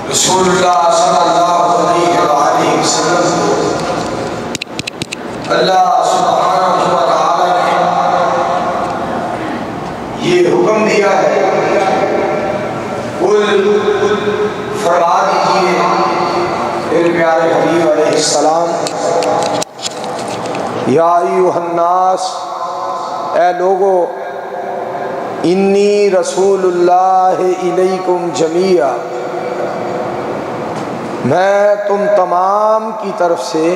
رسول اللہ صلی اللہ علیہ وآلہ وسلم کو اللہ سبحانہ و تعالی نے یہ حکم دیا ہے، قل فرما دیجئے میرے پیارے حبیب علیہ السلام، یا ایھا الناس، اے لوگو، انی رسول اللہ الیکم جمیعا، میں تم تمام کی طرف سے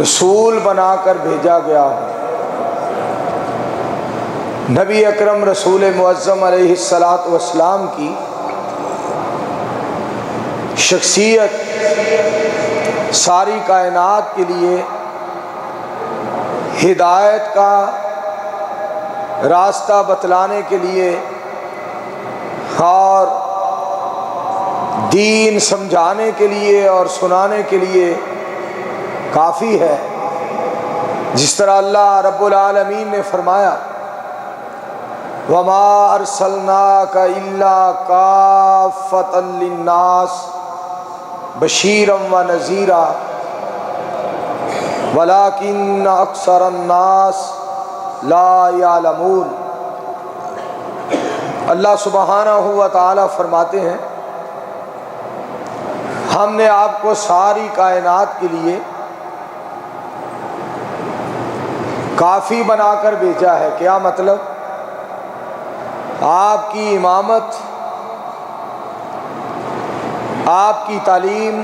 رسول بنا کر بھیجا گیا ہوں۔ نبی اکرم رسول معظم علیہ السلام کی شخصیت ساری کائنات کے لیے ہدایت کا راستہ بتلانے کے لیے اور دین سمجھانے کے لیے اور سنانے کے لیے کافی ہے۔ جس طرح اللہ رب العالمین نے فرمایا، وَمَا أَرْسَلْنَاكَ إِلَّا كَافَّةً لِلنَّاسِ بَشِيرًا وَنَذِيرًا وَلَكِنَّ أَكْثَرَ النَّاسِ لَا يَعْلَمُونَ۔ اللہ سبحانہ و تعالی فرماتے ہیں، ہم نے آپ کو ساری کائنات کے لیے کافی بنا کر بھیجا ہے۔ کیا مطلب؟ آپ کی امامت، آپ کی تعلیم،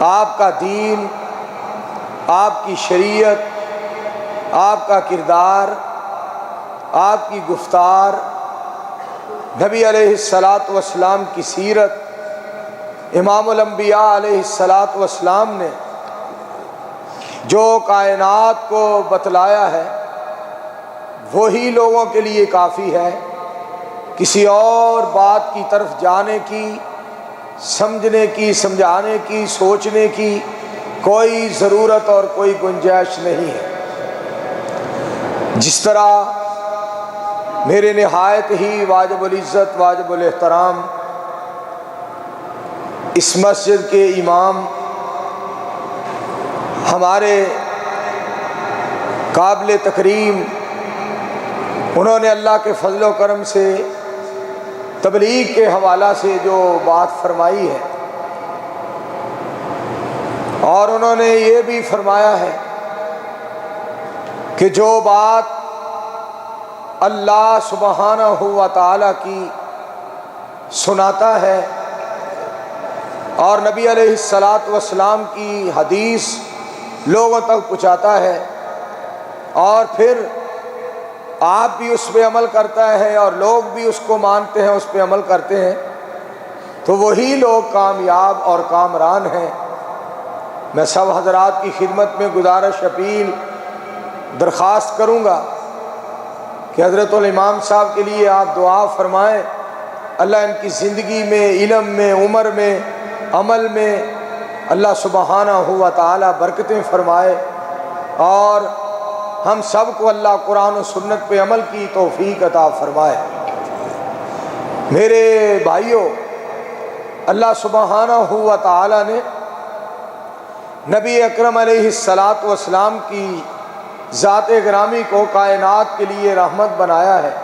آپ کا دین، آپ کی شریعت، آپ کا کردار، آپ کی گفتار، نبی علیہ السلام کی سیرت، امام الانبیاء علیہ السلام نے جو کائنات کو بتلایا ہے وہی لوگوں کے لیے کافی ہے۔ کسی اور بات کی طرف جانے کی، سمجھنے کی، سمجھانے کی، سوچنے کی کوئی ضرورت اور کوئی گنجائش نہیں ہے۔ جس طرح میرے نہایت ہی واجب العزت، واجب الاحترام اس مسجد کے امام، ہمارے قابل تکریم، انہوں نے اللہ کے فضل و کرم سے تبلیغ کے حوالہ سے جو بات فرمائی ہے، اور انہوں نے یہ بھی فرمایا ہے کہ جو بات اللہ سبحانہ و تعالی کی سناتا ہے اور نبی علیہ السلام کی حدیث لوگوں تک پہنچاتا ہے، اور پھر آپ بھی اس پہ عمل کرتا ہے اور لوگ بھی اس کو مانتے ہیں، اس پہ عمل کرتے ہیں، تو وہی لوگ کامیاب اور کامران ہیں۔ میں سب حضرات کی خدمت میں گزارش، اپیل، درخواست کروں گا کہ حضرت الامام صاحب کے لیے آپ دعا فرمائیں، اللہ ان کی زندگی میں، علم میں، عمر میں، عمل میں اللہ سبحانہ و تعالی برکتیں فرمائے، اور ہم سب کو اللہ قرآن و سنت پہ عمل کی توفیق عطا فرمائے۔ میرے بھائیوں، اللہ سبحانہ و تعالی نے نبی اکرم علیہ السلام کی ذات گرامی کو کائنات کے لیے رحمت بنایا ہے۔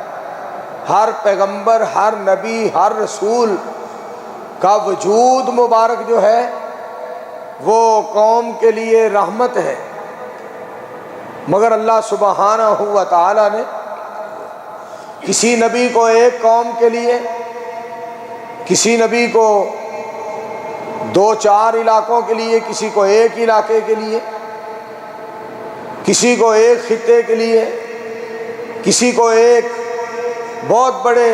ہر پیغمبر، ہر نبی، ہر رسول کا وجود مبارک جو ہے وہ قوم کے لیے رحمت ہے، مگر اللہ سبحانہ و تعالی نے کسی نبی کو ایک قوم کے لیے، کسی نبی کو 2-4 علاقوں کے لیے، کسی کو ایک علاقے کے لیے، کسی کو ایک خطے کے لیے، کسی کو ایک بہت بڑے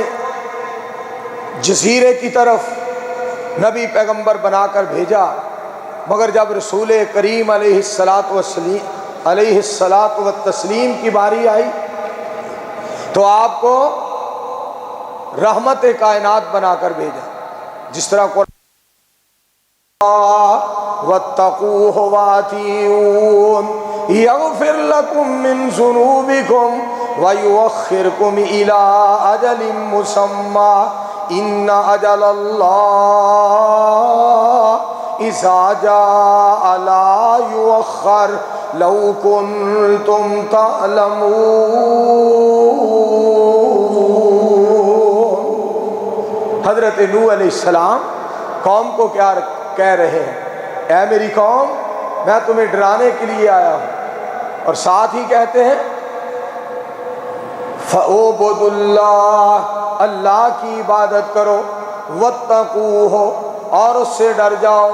جزیرے کی طرف نبی پیغمبر بنا کر بھیجا، مگر جب رسول کریم علیہ السلام کی باری آئی تو آپ کو رحمت کائنات بنا کر بھیجا۔ جس طرح قرآن وَاتَّقُوهُ وَأَطِیعُونِ یغفر لکم من ذنوبکم ویؤخرکم الی اجل مسمی ان اجل اللہ اذا جاء لا یؤخر لو کنتم تعلمون۔ حضرت نوح علیہ السلام قوم کو کیا کہہ رہے ہیں؟ اے میری قوم، میں تمہیں ڈرانے کے لیے آیا ہوں، اور ساتھ ہی کہتے ہیں فَأُعْبُدُوا اللَّهَ، اللہ کی عبادت کرو، وَاتَّقُوهُ، اور اس سے ڈر جاؤ،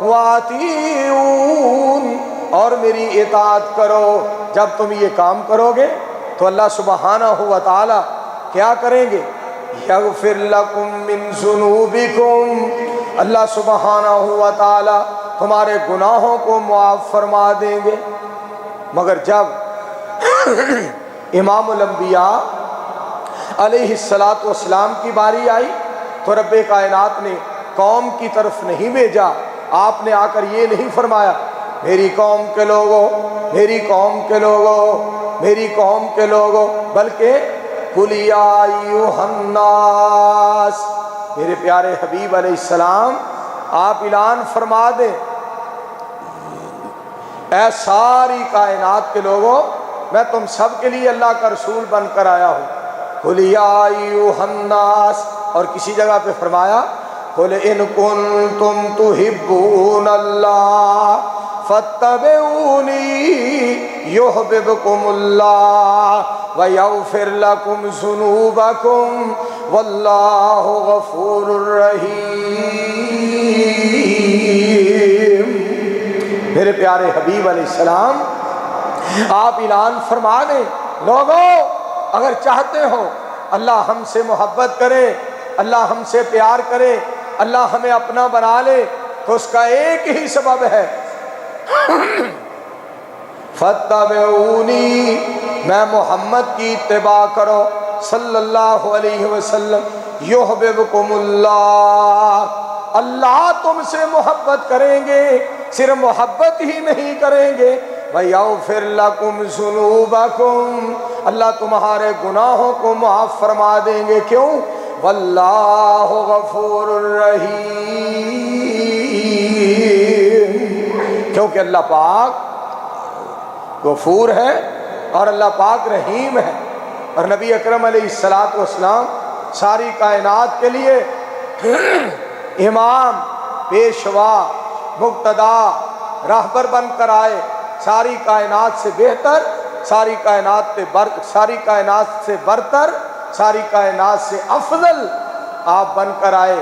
وَأَطِیعُونِ، اور میری اطاعت کرو۔ جب تم یہ کام کرو گے تو اللہ سبحانہ و تعالی کیا کریں گے؟ یغفر لکم من ذنوبکم، اللہ سبحانہ و تعالی تمہارے گناہوں کو معاف فرما دیں گے۔ مگر جب امام الانبیاء علیہ السلام کی باری آئی تو رب کائنات نے قوم کی طرف نہیں بھیجا، آپ نے آ کر یہ نہیں فرمایا میری قوم کے لوگوں، میری قوم کے لوگوں، میری قوم کے لوگوں، بلکہ قل یا ایھا الناس، میرے پیارے حبیب علیہ السلام آپ اعلان فرما دیں اے ساری کائنات کے لوگوں، میں تم سب کے لیے اللہ کا رسول بن کر آیا ہوں۔ قل یا ایھا الناس، اور کسی جگہ پہ فرمایا قل ان کنتم تحبون اللہ فاتبعونی یحببکم اللہ ویغفر لکم ذنوبکم واللہ غفور رحیم۔ میرے پیارے حبیب علیہ السلام آپ اعلان فرما دیں لوگوں، اگر چاہتے ہو اللہ ہم سے محبت کرے، اللہ ہم سے پیار کرے، اللہ ہمیں اپنا بنا لے، تو اس کا ایک ہی سبب ہے فاتبعونی، میں محمد کی اتباع کرو صلی اللہ علیہ وسلم، یحببکم اللہ، اللہ تم سے محبت کریں گے، صرف محبت ہی نہیں کریں گے، وَيَغْفِرْ لَكُمْ ذُنُوبَكُمْ، اللہ تمہارے گناہوں کو معاف فرما دیں گے۔ کیوں؟ وَاللَّهُ غَفُورٌ رَحِيمٌ، کیونکہ اللہ پاک غفور ہے اور اللہ پاک رحیم ہے۔ اور نبی اکرم علیہ السلام ساری کائنات کے لیے امام، پیشوا، مقتدا، راہبر بن کر آئے، ساری کائنات سے بہتر، ساری کائنات سے برتر، ساری کائنات سے افضل آپ بن کر آئے۔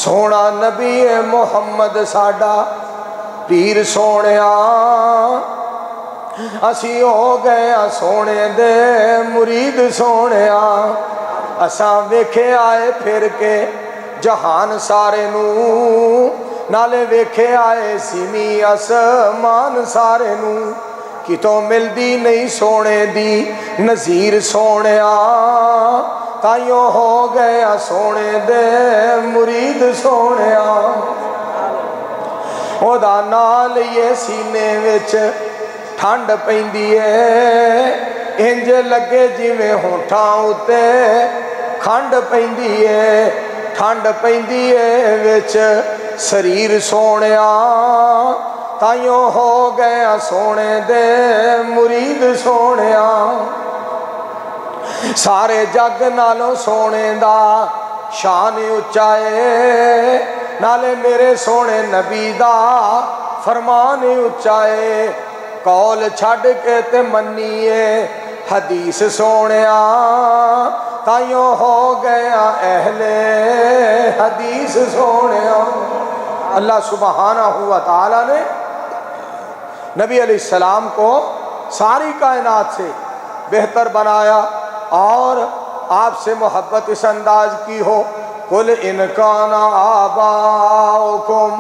سونا نبی محمد ساڈا پیر سونیا، اسی ہو گئے سونے دے مرید سونیا، اساں ویکھے آئے پھر کے جہان سارے نو، نالے ویکھے آئے سیمی اسمان سارے نو، کتوں ملدی نہیں سونے دی نظیر سونیا، تائیوں ہو گیا سونے دے مرید سونیا۔ او دا نال یہ سینے وچ ٹھنڈ پیندی ہے، انج لگے جویں ہونٹاں اُتے کھنڈ پیندی ہے، ٹھنڈ پیندی ہے وچ سریر سونیا، تائیوں ہو گیا سونے دے مرید سونیا۔ سارے جگ نالوں سونے دا شان اچائے، نالے میرے سونے نبی دا فرمان اچائے، قول چھڑ کے تے منیے حدیث سونیا، تائیوں ہو گیا اہل حدیث سونیا۔ اللہ سبحانہ و تعالی نے نبی علیہ السلام کو ساری کائنات سے بہتر بنایا اور آپ سے محبت اس انداز کی ہو، قل ان کان آباؤکم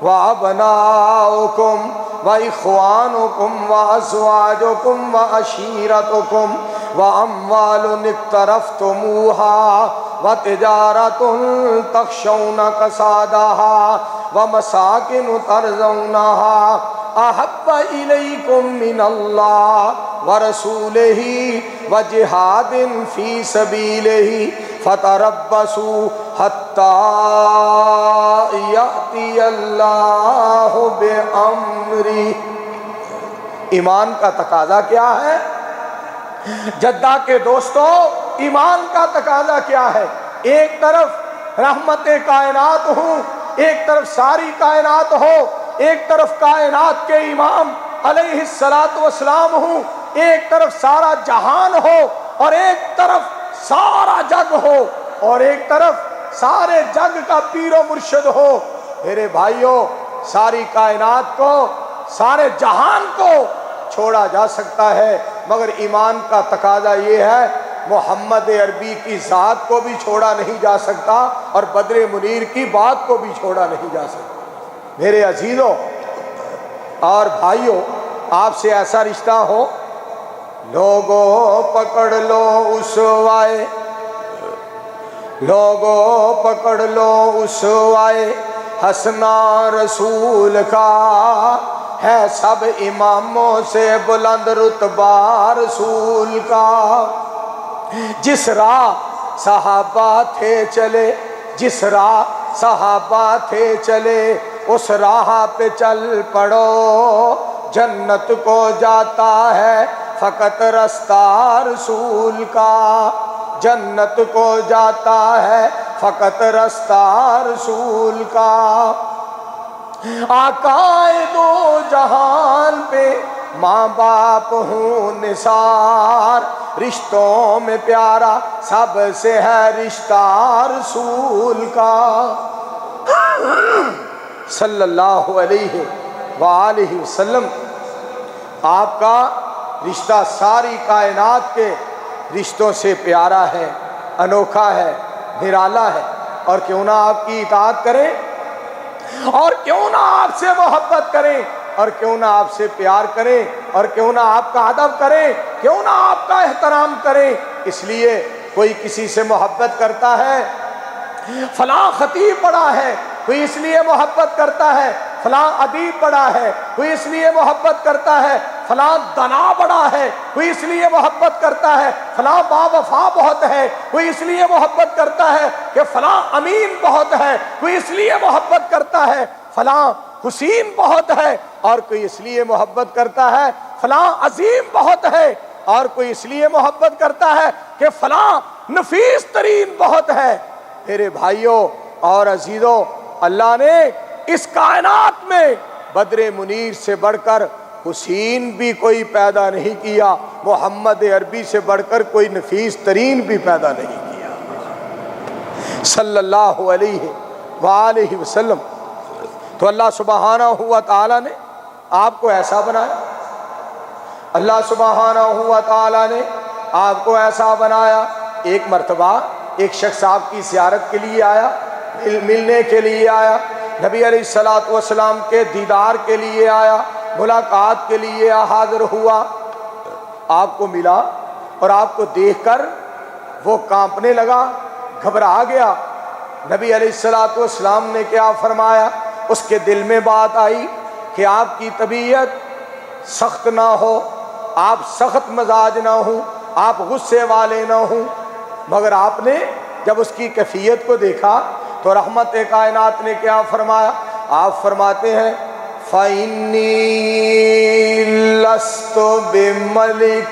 وابناؤکم واخوانکم وازواجکم وعشیرتکم واموال اقترفتموها وتجارة تخشون كسادها ومساكن ترضونها احب الیکم من اللہ ورسولہ وجہاد فی سبیلہ فتربصوا حتی یأتی اللہ بامرہ۔ ایمان کا تقاضا کیا ہے؟ جدہ کے دوستو، ایمان کا تقاضا کیا ہے؟ ایک طرف رحمت کائنات ہوں، ایک طرف ساری کائنات ہو، ایک طرف کائنات کے امام علیہ السلام ہوں، ایک طرف سارا جہان ہو اور ایک طرف سارا جگ ہو اور ایک طرف سارے جگ کا پیر و مرشد ہو۔ میرے بھائیوں، ساری کائنات کو، سارے جہان کو چھوڑا جا سکتا ہے، مگر ایمان کا تقاضا یہ ہے محمد عربی کی ذات کو بھی چھوڑا نہیں جا سکتا اور بدر منیر کی بات کو بھی چھوڑا نہیں جا سکتا۔ میرے عزیزوں اور بھائیوں، آپ سے ایسا رشتہ ہو، لوگوں پکڑ لو اسوائے، لوگوں پکڑ لو اسوائے حسنہ رسول کا، ہے سب اماموں سے بلند رتبہ رسول کا۔ جس راہ صحابہ تھے چلے، جس راہ صحابہ تھے چلے، اس راہ پہ چل پڑو، جنت کو جاتا ہے فقط رستہ رسول کا، جنت کو جاتا ہے فقط رستہ رسول کا۔ آقائے دو جہان پہ ماں باپ ہوں نثار، رشتوں میں پیارا سب سے ہے رشتہ رسول کا۔ صلی اللہ علیہ وآلہ وسلم، آپ کا رشتہ ساری کائنات کے رشتوں سے پیارا ہے، انوکھا ہے، نرالا ہے، اور کیوں نہ آپ کی اطاعت کریں، اور کیوں نہ آپ سے محبت کریں، اور کیوں نہ آپ سے پیار کریں، اور کیوں نہ آپ کا ادب کریں، کیوں نہ آپ کا احترام کریں۔ اس لیے کوئی کسی سے محبت کرتا ہے، فلاں خطیب بڑا ہے، کوئی اس لیے محبت کرتا ہے، فلاں ادیب بڑا ہے، کوئی اس لیے محبت کرتا ہے، فلاں دنا بڑا ہے، کوئی اس لیے محبت کرتا ہے، فلاں با وفا بہت ہے، کوئی اس لیے محبت کرتا ہے کہ فلاں امین بہت ہے، کوئی اس لیے محبت کرتا ہے فلاں حسین بہت ہے، اور کوئی اس لیے محبت کرتا ہے فلاں عظیم بہت ہے، اور کوئی اس لیے محبت کرتا ہے کہ فلاں نفیس ترین بہت ہے۔ میرے بھائیوں اور عزیزوں، اللہ نے اس کائنات میں بدر منیر سے بڑھ کر حسین بھی کوئی پیدا نہیں کیا، محمد عربی سے بڑھ کر کوئی نفیس ترین بھی پیدا نہیں کیا، صلی اللہ علیہ وآلہ وسلم۔ تو اللہ سبحانہ و تعالیٰ نے آپ کو ایسا بنایا، اللہ سبحانہ و تعالیٰ نے آپ کو ایسا بنایا۔ ایک مرتبہ ایک شخص آپ کی زیارت کے لیے آیا، ملنے کے لیے آیا، نبی علیہ السلام کے دیدار کے لیے آیا، ملاقات کے لیے حاضر ہوا، آپ کو ملا اور آپ کو دیکھ کر وہ کانپنے لگا، گھبرا گیا۔ نبی علیہ السلام نے کیا فرمایا؟ اس کے دل میں بات آئی کہ آپ کی طبیعت سخت نہ ہو، آپ سخت مزاج نہ ہوں، آپ غصے والے نہ ہوں، مگر آپ نے جب اس کی کیفیت کو دیکھا تو رحمت کائنات نے کیا فرمایا؟ آپ فرماتے ہیں فَإِنِّي لَسْتُ بِمَلِكٍ۔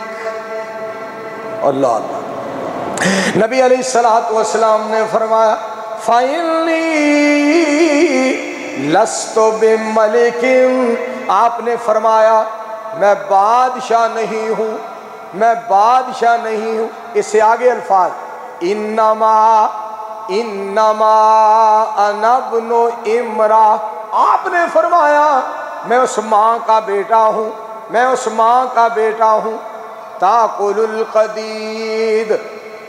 اللہ اللہ، نبی علیہ السلام نے فرمایا فَإِنِّي لَسْتُ بِمَلِكٍ، آپ نے فرمایا میں بادشاہ نہیں ہوں، میں بادشاہ نہیں ہوں۔ اس سے آگے الفاظ انما انا ابن امرا، آپ نے فرمایا میں اس ماں کا بیٹا ہوں، میں اس ماں کا بیٹا ہوں۔ تاکل القدید،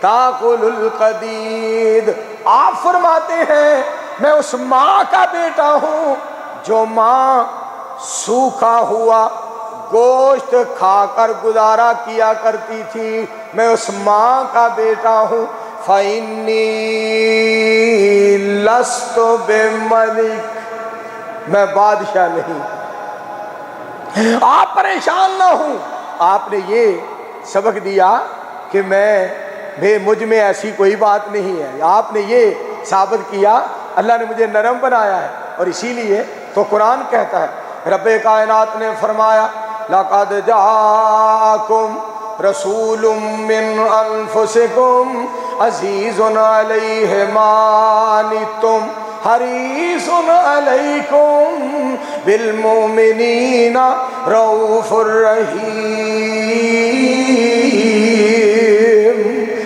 تاکل القدید، آپ فرماتے ہیں میں اس ماں کا بیٹا ہوں جو ماں سوکھا ہوا گوشت کھا کر گزارا کیا کرتی تھی، میں اس ماں کا بیٹا ہوں۔ فإنی لست بملک، میں بادشاہ نہیں۔ آپ پریشان نہ ہوں، آپ نے یہ سبق دیا کہ مجھ میں ایسی کوئی بات نہیں ہے، آپ نے یہ ثابت کیا اللہ نے مجھے نرم بنایا ہے۔ اور اسی لیے تو قرآن کہتا ہے، رب کائنات نے فرمایا لَقَدْ جَاءَكُمْ رَسُولٌ مِّنْ أَنفُسِكُمْ عَزِيزٌ عَلَيْهِ مَا عَنِتُّمْ حَرِيصٌ عَلَيْكُمْ بِالْمُؤْمِنِينَ رَءُوفٌ رَحِيمٌ۔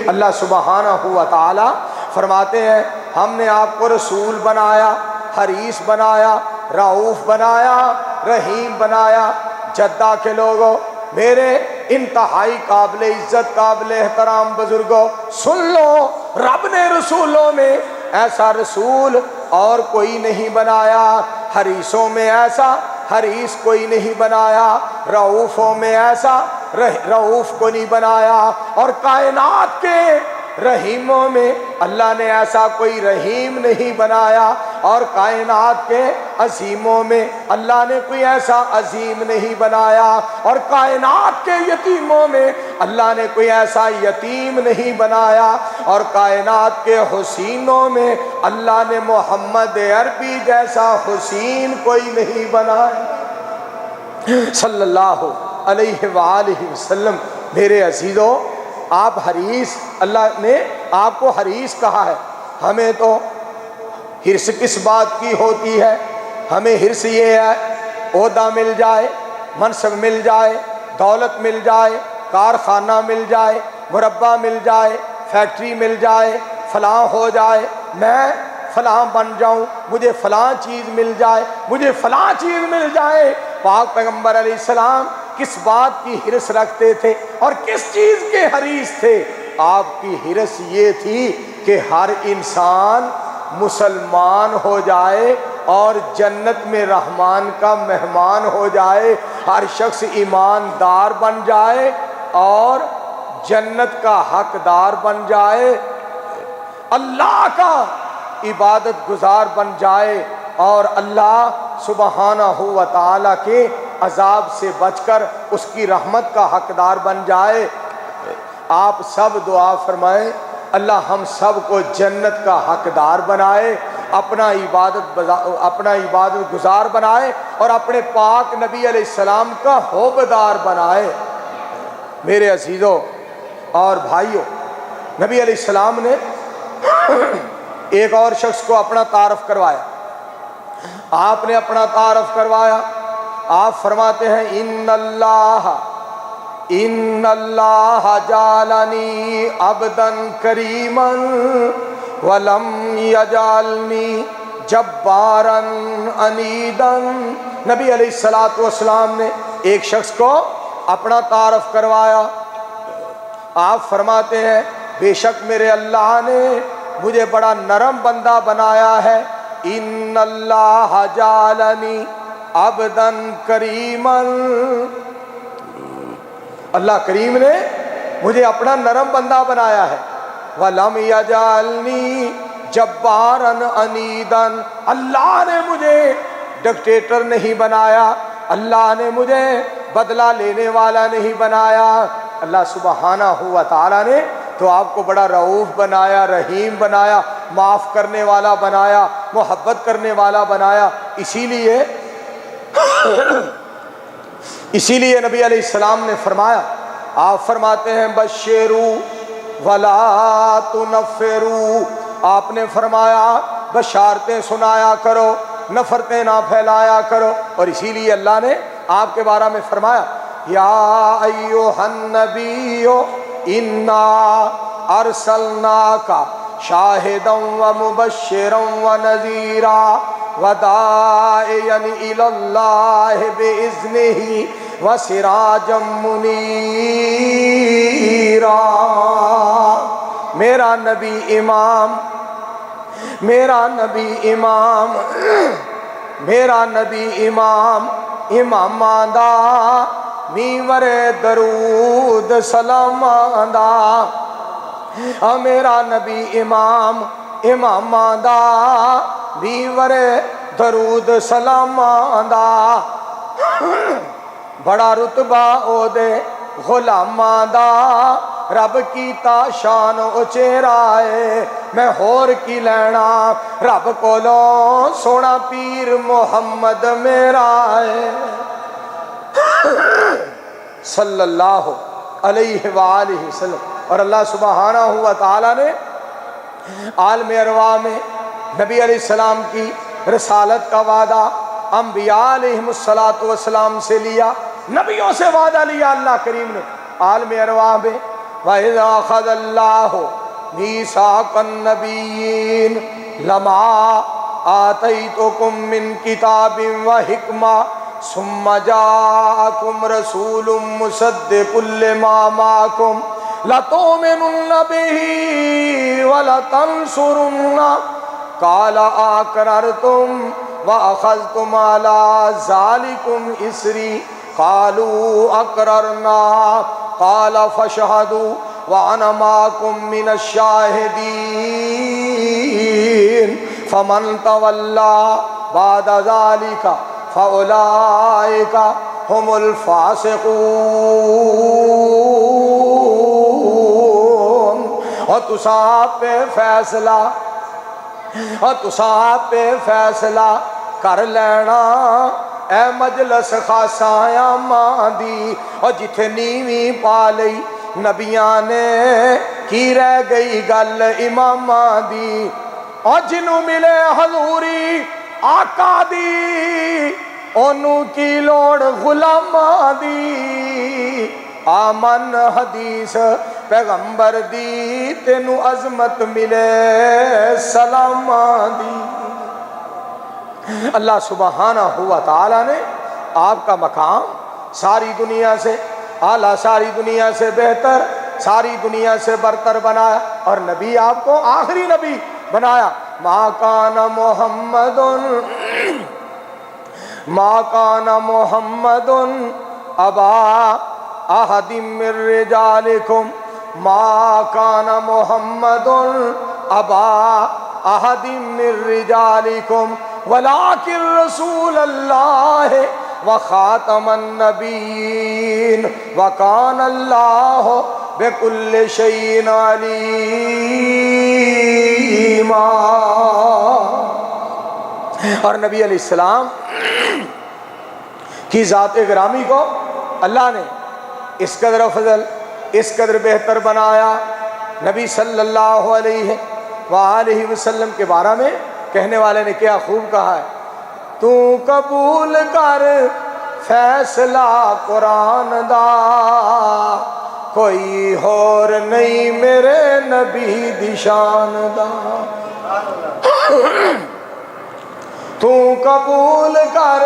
اللہ سبحانہ و تعالی فرماتے ہیں ہم نے آپ کو رسول بنایا، حریص بنایا، رعوف بنایا، رحیم بنایا۔ جدہ کے لوگوں، میرے انتہائی قابل عزت قابل احترام بزرگوں، سن لو، رب نے رسولوں میں ایسا رسول اور کوئی نہیں بنایا، حریصوں میں ایسا حریص کوئی نہیں بنایا، رعوفوں میں ایسا رعوف کو نہیں بنایا، اور کائنات کے رحیموں میں اللہ نے ایسا کوئی رحیم نہیں بنایا، اور کائنات کے عظیموں میں اللہ نے کوئی ایسا عظیم نہیں بنایا، اور کائنات کے یتیموں میں اللہ نے کوئی ایسا یتیم نہیں بنایا، اور کائنات کے حسینوں میں اللہ نے محمد عربی جیسا حسین کوئی نہیں بنایا صلی اللہ علیہ وآلہ وسلم۔ میرے عزیزوں، آپ حریص، اللہ نے آپ کو حریص کہا ہے۔ ہمیں تو حرص کس بات کی ہوتی ہے؟ ہمیں حرص یہ ہے عہدہ مل جائے، منصب مل جائے، دولت مل جائے، کارخانہ مل جائے، مربع مل جائے، فیکٹری مل جائے، فلاں ہو جائے، میں فلاں بن جاؤں، مجھے فلاں چیز مل جائے، مجھے فلاں چیز مل جائے۔ پاک پیغمبر علیہ السلام کس بات کی حرص رکھتے تھے اور کس چیز کے حریص تھے؟ آپ کی حرص یہ تھی کہ ہر انسان مسلمان ہو جائے اور جنت میں رحمان کا مہمان ہو جائے، ہر شخص ایماندار بن جائے اور جنت کا حقدار بن جائے، اللہ کا عبادت گزار بن جائے، اور اللہ سبحانہ و تعالیٰ کے عذاب سے بچ کر اس کی رحمت کا حقدار بن جائے۔ آپ سب دعا فرمائیں اللہ ہم سب کو جنت کا حقدار بنائے، اپنا عبادت گزار بنائے، اور اپنے پاک نبی علیہ السلام کا حوبدار بنائے۔ میرے عزیزوں اور بھائیوں، نبی علیہ السلام نے ایک اور شخص کو اپنا تعارف کروایا، آپ نے اپنا تعارف کروایا۔ آپ فرماتے ہیں ان اللہ جعلنی عبدا کریما ولم یجعلنی جبارا عنیدا۔ نبی علیہ السلام نے ایک شخص کو اپنا تعارف کروایا۔ آپ فرماتے ہیں بے شک میرے اللہ نے مجھے بڑا نرم بندہ بنایا ہے۔ ان اللہ جعلنی عبدا کریما، اللہ کریم نے مجھے اپنا نرم بندہ بنایا ہے۔ وَلَمْ يَجْعَلْنِي جَبَّارًا عَنِيدًا، اللہ نے مجھے ڈکٹیٹر نہیں بنایا، اللہ نے مجھے بدلہ لینے والا نہیں بنایا۔ اللہ سبحانہ و تعالیٰ نے تو آپ کو بڑا رعوف بنایا، رحیم بنایا، معاف کرنے والا بنایا، محبت کرنے والا بنایا۔ اسی لیے نبی علیہ السلام نے فرمایا، آپ فرماتے ہیں بشرو ولا تنفرو، آپ نے فرمایا بشارتیں سنایا کرو، نفرتیں نہ پھیلایا کرو۔ اور اسی لیے اللہ نے آپ کے بارے میں فرمایا یا ایھا النبی انا ارسلناک شاہدا ومبشرا ونذیرا وداعیا الی اللہ باذنہ وسراجا منیرا۔ میرا نبی امام، میرا نبی امام، میرا نبی امام، امام آندا میور درود سلام آندا، میرا نبی امام اماماں دا بیور درود سلاماں دا بڑا رتبہ او دے غلاماں دا رب کیتا شان اچیرا ہے میں ہور کی لینا رب کولوں سونا پیر محمد میرا ہے صلی اللہ علیہ وآلہ وسلم۔ اور اللہ سبحانہ و تعالی نے عالم ارواح میں نبی علیہ السلام کی رسالت کا وعدہ انبیاء علیہ السلام سے لیا، نبیوں سے وعدہ لیا اللہ کریم نے عالم ارواح میں۔ وَإِذَا أَخَذَ اللَّهُ مِيثَاقَ النَّبِيِّينَ لَمَا آتَيْتُكُم مِّن كِتَابٍ وَحِكْمَةٍ ثُمَّ جَاءَكُمْ رَسُولٌ مُصَدِّقٌ لِّمَا مَعَكُمْ لَتُؤْمِنُنَّ بِهِ وَلَتَنصُرُنَّهُ قَالَ أَقْرَرْتُمْ وَأَخَذْتُمْ عَلَىٰ ذَلِكُمْ إِصْرِي قَالُوا أَقْرَرْنَا قَالَ فَاشْهَدُوا وَأَنَا مَعَكُمْ مِنَ الشَّاهِدِينَ فَمَنْ تَوَلَّىٰ بَعْدَ ذَلِكَ فَأُولَٰئِكَ هُمُ الْفَاسِقُونَ۔ اور تساں پہ فیصلہ کر لینا اے مجلس خاصاں ماں دی، اور جتھے نیویں پا لئی نبیاں نے کی رہ گئی گل اماماں دی، اور جنوں ملے حضوری آقا دی انہوں کی لوڑ غلاماں دی۔ آمن حدیث پیغمبر دی تینو عظمت ملے سلاماں دی۔ اللہ سبحانہ ہوا تعالیٰ نے آپ کا مقام ساری دنیا سے اعلیٰ، ساری دنیا سے بہتر، ساری دنیا سے برتر بنایا، اور نبی آپ کو آخری نبی بنایا۔ ما کان محمد ابا احد من رجالکم ما کان محمد ابا احد من رجالکم ولكن رسول اللہ وخاتم النبیین وکان اللہ بكل شيء عليما۔ اور نبی علیہ السلام کی ذات گرامی کو اللہ نے اس قدر افضل، اس قدر بہتر بنایا۔ نبی صلی اللہ علیہ وآلہ وسلم کے بارے میں کہنے والے نے کیا خوب کہا ہے، تو قبول کر فیصلہ قرآن دا کوئی اور نہیں میرے نبی دی شان دا۔ تو قبول کر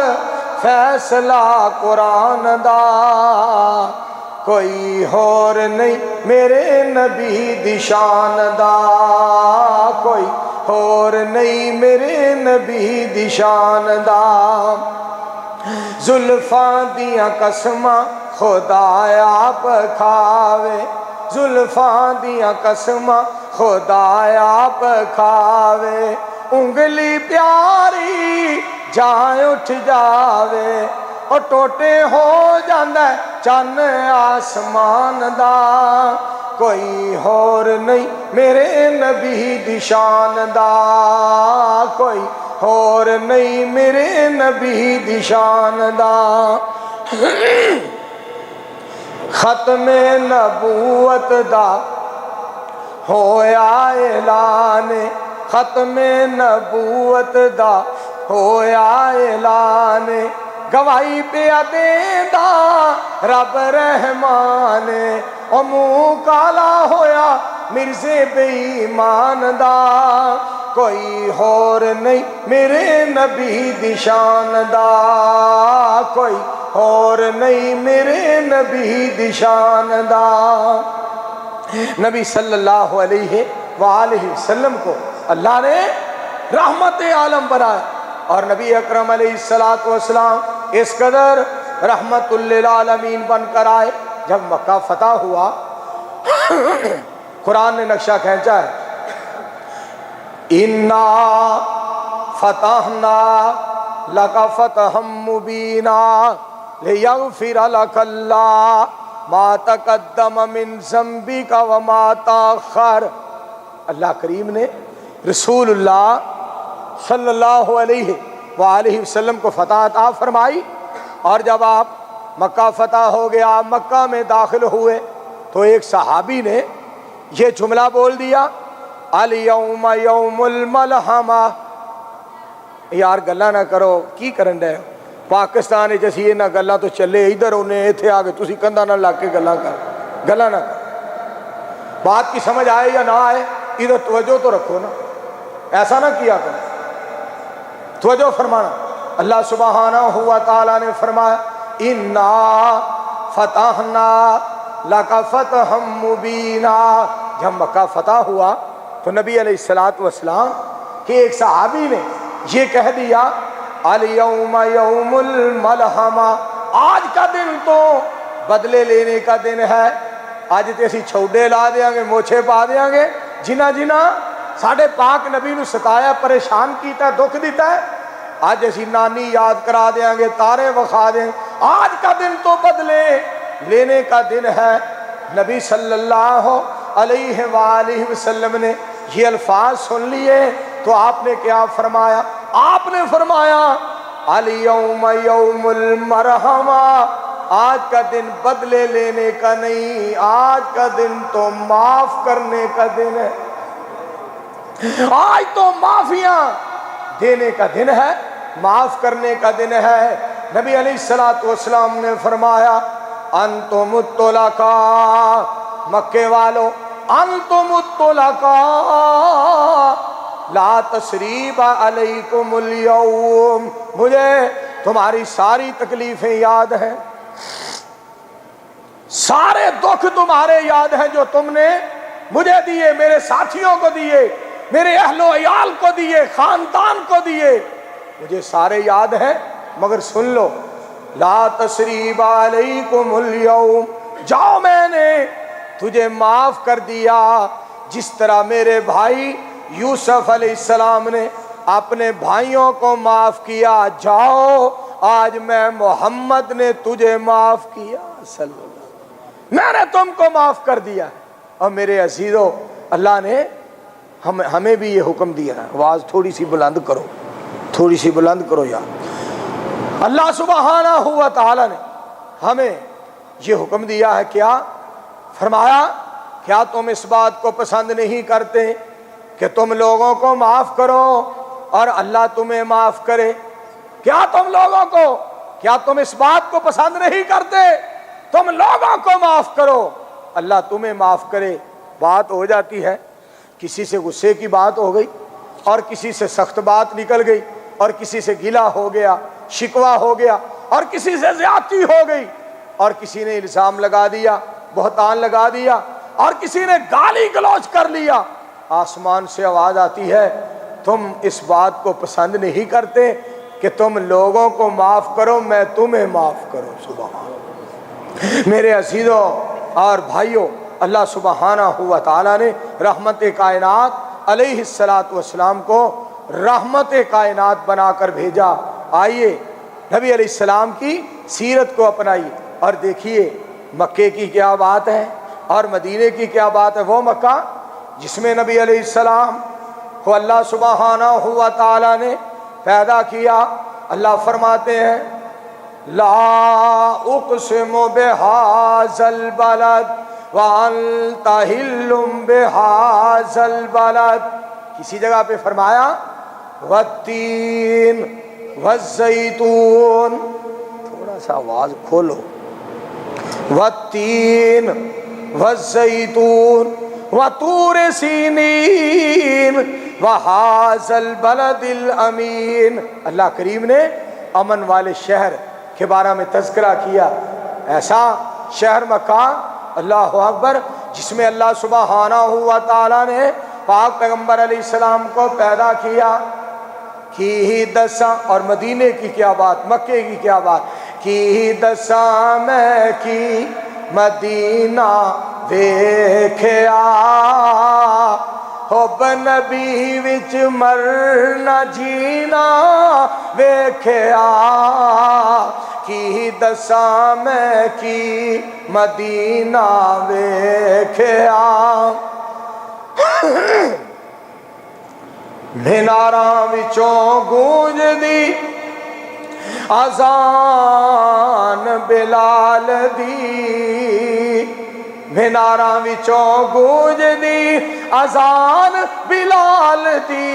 فیصلہ قرآن دا کوئی اور نہیں میرے نبی دی شان دا، کوئی اور نہیں میرے نبی دی شان دا۔ زلفاں دیاں قسماں خدا آپ کھاوے، زلفاں دیاں قسماں خدا آپ کھاوے، انگلی پیاری جائیں اٹھ جاوے، اور ٹوٹے ہو جاندہ ہے چن آسمان دا، کوئی اور نہیں میرے نبی دی شان دا، کوئی اور نہیں میرے نبی دی شان دا۔ ختم نبوت دا ہویا اعلان، ختم نبوت دا ہویا اعلان، گواہی پیا دیندا رب رحمان، او منہ کالا ہویا مرزے بے ایمان دا، کوئی اور نہیں میرے نبی دی شان دا، کوئی اور نہیں میرے نبی دی شان دا۔ نبی صلی اللہ علیہ وآلہ وسلم کو اللہ نے رحمت عالم بنایا، اور نبی اکرم علیہ السلام اس قدر رحمت للعالمین بن کر آئے۔ جب مکہ فتح ہوا قرآن نے نقشہ کھینچا ہے، انا فتحنا لک فتحا مبینا لیغفر لک اللہ ما تقدم من ذنبک وما تاخر۔ اللہ کریم نے رسول اللہ صلی اللہ علیہ وآلہ وسلم کو فتح عطا فرمائی، اور جب آپ مکہ فتح ہو گیا، مکہ میں داخل ہوئے، تو ایک صحابی نے یہ جملہ بول دیا، الیوم یوم الملحمہ۔ یار گلا نہ کرو، کی کرن رہے ہو؟ پاکستان جیسی یہ نہ گلا تو چلے، ادھر انہیں ایتھے آگے تسی کندھا نہ لاگ کے گلا کر، گلا نہ کر۔ بات کی سمجھ آئے یا نہ آئے، ادھر توجہ تو رکھو نا، ایسا نہ کیا کرو، توجہ فرمانا۔ اللہ سبحانہ و تعالیٰ نے فرمایا انا فتحنا لک فتحا مبینا۔ جب مکہ فتح ہوا تو نبی علیہ السلام کے ایک صحابی نے یہ کہہ دیا، الیوم یوم الملحمہ، آج کا دن تو بدلے لینے کا دن ہے، آج تے اسی چھوڑے لا دیاں گے، موچھے پا دیاں گے، جنہ جنہ ساڑھے پاک نبی نو ستایا، پریشان کیتا ہے، دکھ دیتا ہے، آج اسی نانی یاد کرا دیاں گے، تارے وکھا دیں، آج کا دن تو بدلے لینے کا دن ہے۔ نبی صلی اللہ علیہ وآلہ وسلم نے یہ الفاظ سن لیے تو آپ نے کیا فرمایا؟ آپ نے فرمایا الیوم یوم المرحمہ، آج کا دن بدلے لینے کا نہیں، آج کا دن تو معاف کرنے کا دن ہے، آج تو معافیاں دینے کا دن ہے، معاف کرنے کا دن ہے۔ نبی علیہ السلام نے فرمایا انتم الطلقاء، مکے والو انتم الطلقاء لا تثریب علیکم اليوم، مجھے تمہاری ساری تکلیفیں یاد ہیں، سارے دکھ تمہارے یاد ہیں جو تم نے مجھے دیے، میرے ساتھیوں کو دیے، میرے اہل و عیال کو دیے، خاندان کو دیے، مجھے سارے یاد ہیں، مگر سن لو لا تثریب علیکم اليوم، جاؤ میں نے تجھے معاف کر دیا، جس طرح میرے بھائی یوسف علیہ السلام نے اپنے بھائیوں کو معاف کیا، جاؤ آج میں محمد نے تجھے معاف کیا صلی اللہ علیہ وسلم، میں نے تم کو معاف کر دیا۔ اور میرے عزیزو، اللہ نے ہمیں بھی یہ حکم دیا ہے، آواز تھوڑی سی بلند کرو، تھوڑی سی بلند کرو یار۔ اللہ سبحانہ و تعالی نے ہمیں یہ حکم دیا ہے، کیا فرمایا؟ کیا تم اس بات کو پسند نہیں کرتے کہ تم لوگوں کو معاف کرو اور اللہ تمہیں معاف کرے؟ کیا تم لوگوں کو، کیا تم اس بات کو پسند نہیں کرتے تم لوگوں کو معاف کرو اللہ تمہیں معاف کرے؟ بات ہو جاتی ہے، کسی سے غصے کی بات ہو گئی اور کسی سے سخت بات نکل گئی اور کسی سے گلہ ہو گیا، شکوہ ہو گیا، اور کسی سے زیادتی ہو گئی، اور کسی نے الزام لگا دیا، بہتان لگا دیا، اور کسی نے گالی گلوچ کر لیا، آسمان سے آواز آتی ہے تم اس بات کو پسند نہیں کرتے کہ تم لوگوں کو معاف کرو، میں تمہیں معاف کروں۔ سبحان میرے عزیزوں اور بھائیوں، اللہ سبحانہ و تعالیٰ نے رحمت کائنات علیہ السلام کو رحمت کائنات بنا کر بھیجا۔ آئیے نبی علیہ السلام کی سیرت کو اپنائیے اور دیکھیے مکے کی کیا بات ہے اور مدینے کی کیا بات ہے۔ وہ مکہ جس میں نبی علیہ السلام کو اللہ سبحانہ و تعالیٰ نے پیدا کیا، اللہ فرماتے ہیں لا اقسم بہذا البلد وانت حل بہذا البلد، کسی جگہ پہ فرمایا والتین والزیتون، تھوڑا سا آواز کھولو، والتین والزیتون وطور سینین وہذا البلد الامین۔ اللہ کریم نے امن والے شہر کے بارے میں تذکرہ کیا، ایسا شہر مکہ، اللہ اکبر، جس میں اللہ سبحانہ و تعالیٰ نے پاک پیغمبر علیہ السلام کو پیدا کیا۔ کی دساں، اور مدینے کی کیا بات، مکے کی کیا بات، کی دساں میں کی مدینہ ویکھیا حب نبی وچ مرنا جینا ویکھیا کی دساں میں کی مدینہ ویکھیا میناراں وچوں گونجدی اذان بلال دی میناراں وچوں گونجدی اذان بلال دی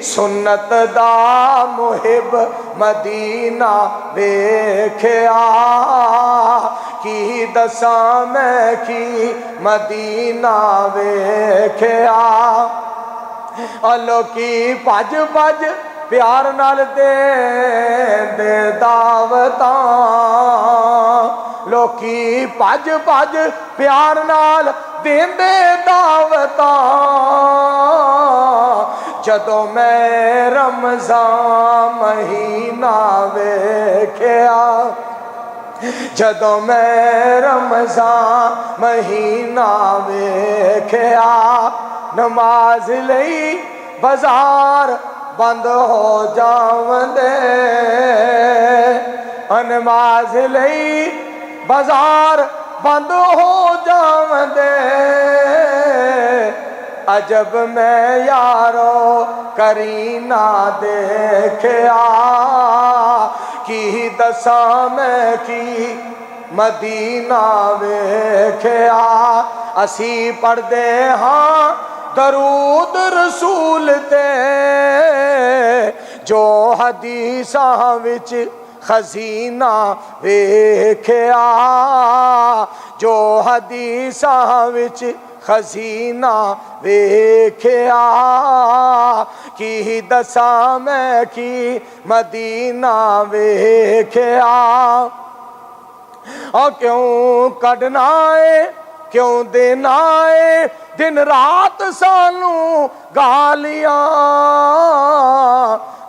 سنت دا محب مدینہ ویکھیا کی دساں میں کی مدینہ ویکھیا لوکی پج پج پیار نال دے دعوتاں لوکی پج پج پیار نال دے دعوتاں جدوں میں رمضان مہینہ ویکھیا جدوں میں رمضان مہینہ ویکھیا نماز لئی بازار بند ہو جاوندے نماز لئی بازار بند ہو جاوندے عجب میں یارو کرینہ دیکھیا کی دساں میں کی مدینہ ویکھیا اسی پڑھدے ہاں درود رسول تے جو حدیثاں وچ خزینہ ویکھیا جو حدیثاں وچ خزینہ ویکھیا کی دساں میں کی مدینہ ویکھیا اور کیوں کڈنا ہے کیوں دینا ہے دن رات سانوں گالیاں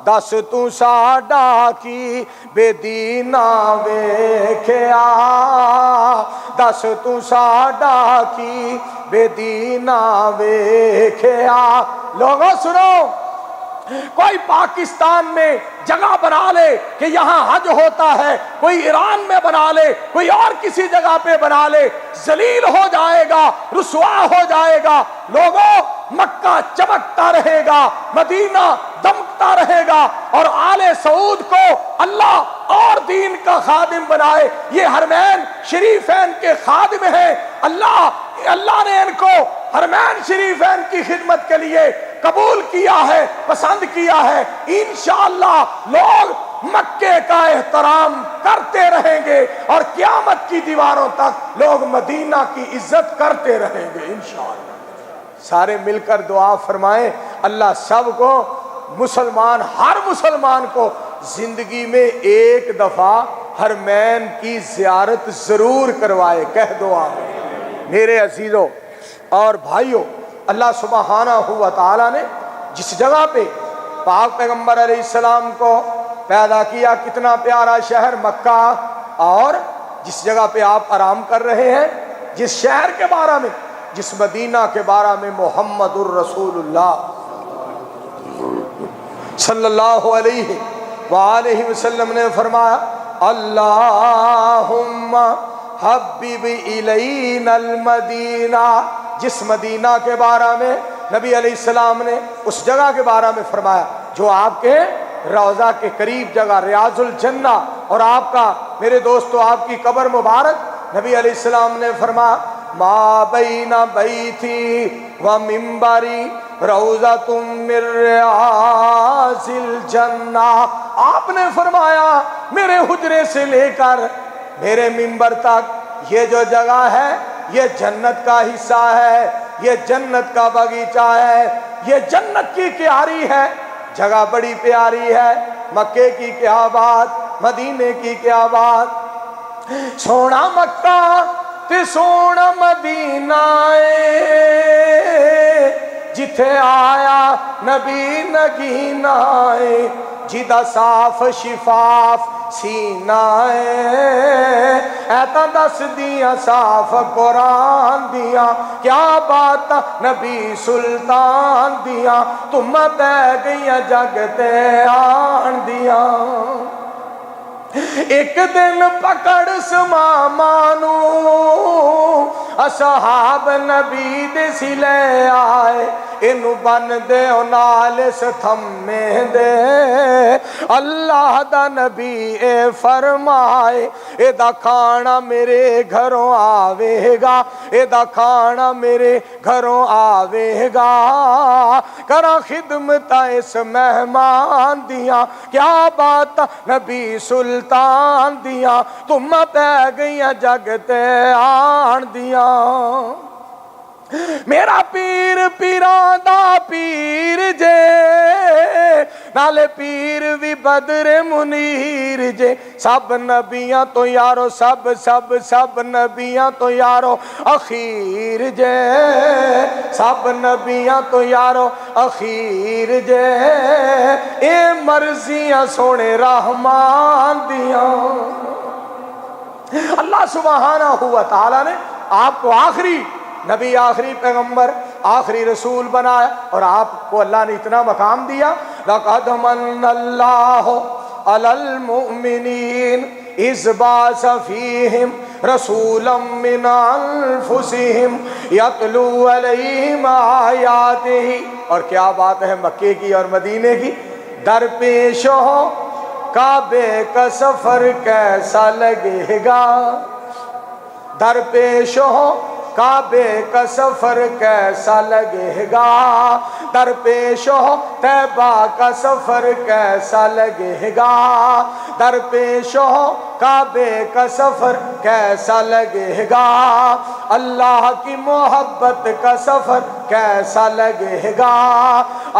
دس تو ساڈا کی بے دینہ ویکھیا دس تو ساڈا کی بے دینہ ویکھیا لوگوں سنو کوئی پاکستان میں جگہ بنا لے کہ یہاں حج ہوتا ہے کوئی ایران میں بنا لے کوئی اور کسی جگہ پہ بنا لے ذلیل ہو جائے گا رسوا ہو جائے گا لوگوں مکہ چمکتا رہے گا مدینہ دمکتا رہے گا اور آل سعود کو اللہ اور دین کا خادم بنائے یہ حرمین شریفین کے خادم ہیں اللہ نے ان کو حرمین شریفین کی خدمت کے لیے قبول کیا ہے پسند کیا ہے انشاءاللہ لوگ مکے کا احترام کرتے رہیں گے اور قیامت کی دیواروں تک لوگ مدینہ کی عزت کرتے رہیں گے انشاءاللہ سارے مل کر دعا فرمائیں اللہ سب کو مسلمان ہر مسلمان کو زندگی میں ایک دفعہ حرمین کی زیارت ضرور کروائے کہہ دو آمین میرے عزیزوں اور بھائیوں اللہ سبحانہ و تعالی نے جس جگہ پہ پاک پیغمبر علیہ السلام کو پیدا کیا کتنا پیارا شہر مکہ اور جس جگہ پہ آپ آرام کر رہے ہیں جس شہر کے بارے میں جس مدینہ کے بارے میں محمد الرسول اللہ صلی اللہ علیہ وآلہ وسلم نے فرمایا اللہم حبب الینا المدینہ جس مدینہ کے بارے میں نبی علیہ السلام نے اس جگہ کے بارے میں فرمایا جو آپ کے روضہ کے قریب جگہ ریاض الجنہ اور آپ کا میرے دوستو آپ کی قبر مبارک نبی علیہ السلام نے فرمایا ما بین بیتی و منبری روضۃ من ریاض الجنہ آپ نے فرمایا میرے حجرے سے لے کر میرے منبر تک یہ جو جگہ ہے یہ جنت کا حصہ ہے یہ جنت کا باغیچہ ہے یہ جنت کی کیاری ہے جگہ بڑی پیاری ہے مکے کی کیا بات مدینے کی کیا بات سونا مکہ تے سونا مدینہ جتھے آیا نبی نگینہ جدا صاف شفاف سینہ ایتا دس دیاں صاف قرآن دیاں کیا بات نبی سلطان دیاں تم پہ گئیاں جگ تے آن دیاں ایک دن پکڑ سمامانو اصحاب نبی دے سلے آئے انو بن دے نالس تھمے دے اللہ دا نبی اے فرمائے اے دا کھانا میرے گھروں آوے گا اے دا کھانا میرے گھروں آوے گا کرا خدمت اس مہمان دیاں کیا بات نبی سلطان دیاں تم پہ گئیاں جگ تے آن دیاں میرا پیر پیران دا پیر جے نالے پیر بھی بدر منیر جے سب نبیاں تو یارو سب نبیاں تو یارو اخیر جے سب نبیاں تو یارو اخیر جے اے مرضیاں سونے رحمان دیاں اللہ سبحانہ و تعالی نے آپ کو آخری نبی آخری پیغمبر آخری رسول بنایا اور آپ کو اللہ نے اتنا مقام دیا لَقَدْ مَنَّ اللَّهُ عَلَى الْمُؤْمِنِينَ إِذْ بَعَثَ فِيهِمْ رَسُولًا مِّنْ أَنفُسِهِمْ يَتْلُو عَلَيْهِمْ آيَاتِهِ اور کیا بات ہے مکے کی اور مدینے کی درپیش ہو کعبے کا سفر کیسا لگے گا درپیش ہو کعبے کا سفر کیسا لگے گا درپیش ہو طیبہ کا سفر کیسا لگے گا درپیش ہو کعبے کا سفر کیسا لگے گا اللہ کی محبت کا سفر کیسا لگے گا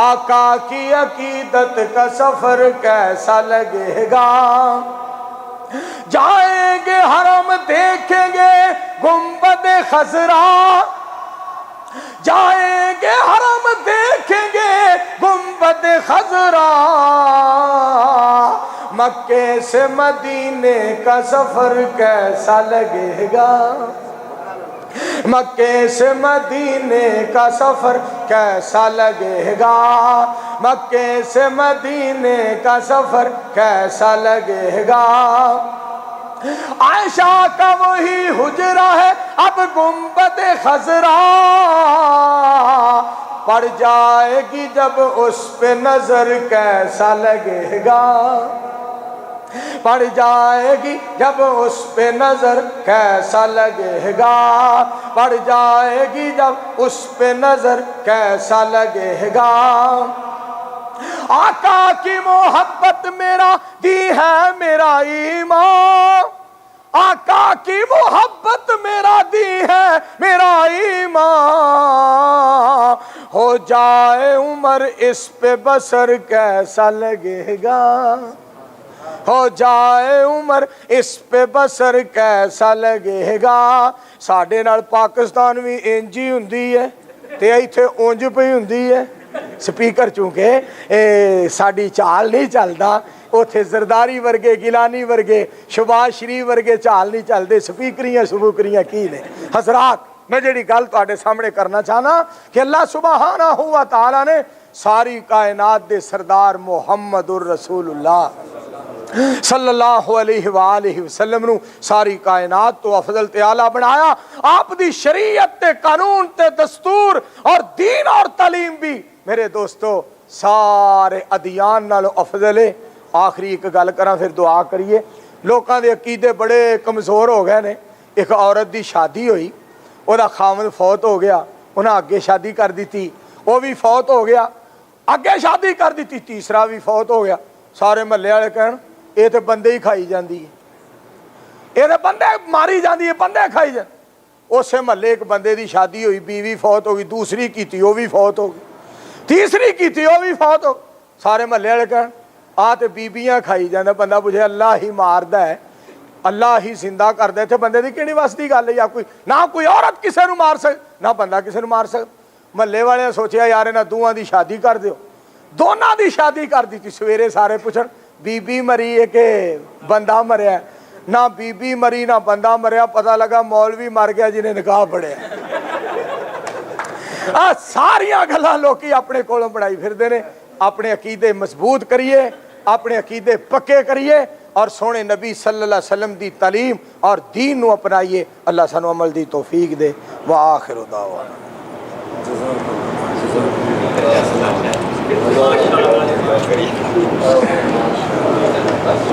آقا کی عقیدت کا سفر کیسا لگے گا جائیں گے حرم دیکھیں گے گنبد خضرا جائیں گے حرم دیکھیں گے گنبد خضرا مکے سے مدینے کا سفر کیسا لگے گا مکے سے مدینے کا سفر کیسا لگے گا مکے سے مدینے کا سفر کیسا لگے گا عائشہ کا وہی حجرہ ہے اب گنبد خضرا پڑ جائے گی جب اس پہ نظر کیسا لگے گا پڑ جائے گی جب اس پہ نظر کیسا لگے گا پڑ جائے گی جب اس پہ نظر کیسا لگے گا آقا کی محبت میرا دی ہے میرا ایمان آقا کی محبت میرا دی ہے میرا ایمان ہو جائے عمر اس پہ بسر کیسا لگے گا ہو جائے عمر اس پہ بسر کیسا لگے گا ساڈے نال پاکستان بھی انجی ہوندی ہے تے ایتھے اونج پئی ہوندی ہے سپیکر چونکہ ساڈی چال نہیں چلدا اوتھے زرداری ورگے گیلانی ورگے شباز شریف ورگے چال نہیں چلدے سپیکریاں سبوکریاں کی نے حضرات میں جڑی گل تواڈے سامنے کرنا چاہنا کہ اللہ سبحانہ و تعالی نے ساری کائنات دے سردار محمد الرسول اللہ صلی اللہ علیہ وآلہ وسلم نو ساری کائنات تو افضل تے اعلیٰ بنایا آپ دی شریعت تے قانون تے دستور اور دین اور تعلیم بھی میرے دوستو سارے ادیان نالو افضل ہے آخری ایک گل کراں پھر دعا کریے لوکاں دے عقیدے بڑے کمزور ہو گئے نے ایک عورت دی شادی ہوئی او دا خاوند فوت ہو گیا انہاں اگے شادی کر دیتی وہ بھی فوت ہو گیا اگے شادی کر دیتی تیسرا بھی فوت ہو گیا سارے محلے والے کہن یہ تو بندے ہی کھائی جاندی ہے یہ تو بندے ماری جاندی ہے بندے کھائی جاندی اسے محلے ایک بندے دی شادی ہوئی بیوی فوت ہو گئی دوسری کیتی وہ بھی فوت ہو گئی تیسری کیتی وہ بھی فوت ہو سارے محلے والے کہن آ تے بیبیاں کھائی جاندے بندہ پوچھے اللہ ہی ماردا ہے اللہ ہی زندہ کر دے تے بندے دی کیڑی وس دی گل ہے یا کوئی نہ کوئی عورت کسے نو مار سک نہ بندہ کسے نو مار سک محلے والے سوچیا یار انہاں دوواں دی شادی کر دیو ਦੋਨਾਂ ਦੀ ਸ਼ਾਦੀ ਕਰ ਦਿੱਤੀ। ਸਵੇਰੇ ਸਾਰੇ ਪੁੱਛਣ ਬੀਬੀ ਮਰੀ ਹੈ ਕਿ ਬੰਦਾ ਮਰਿਆ? ਨਾ ਬੀਬੀ ਮਰੀ ਨਾ ਬੰਦਾ ਮਰਿਆ, ਪਤਾ ਲੱਗਾ ਮੌਲਵੀ ਮਰ ਗਿਆ ਜਿਹਨੇ ਨਿਕਾਹ ਪੜਿਆ। ਆ ਸਾਰੀਆਂ ਗੱਲਾਂ ਲੋਕੀ ਆਪਣੇ ਕੋਲੋਂ ਬਣਾਈ ਫਿਰਦੇ ਨੇ। ਆਪਣੇ ਅਕੀਦੇ ਮਜ਼ਬੂਤ ਕਰੀਏ, ਆਪਣੇ ਅਕੀਦੇ ਪੱਕੇ ਕਰੀਏ اور سونے نبی صلی اللہ علیہ وسلم دی تعلیم اور دین نو اپنائیے۔ اللہ سانو عمل دی توفیق دے۔ وآخر دعوانا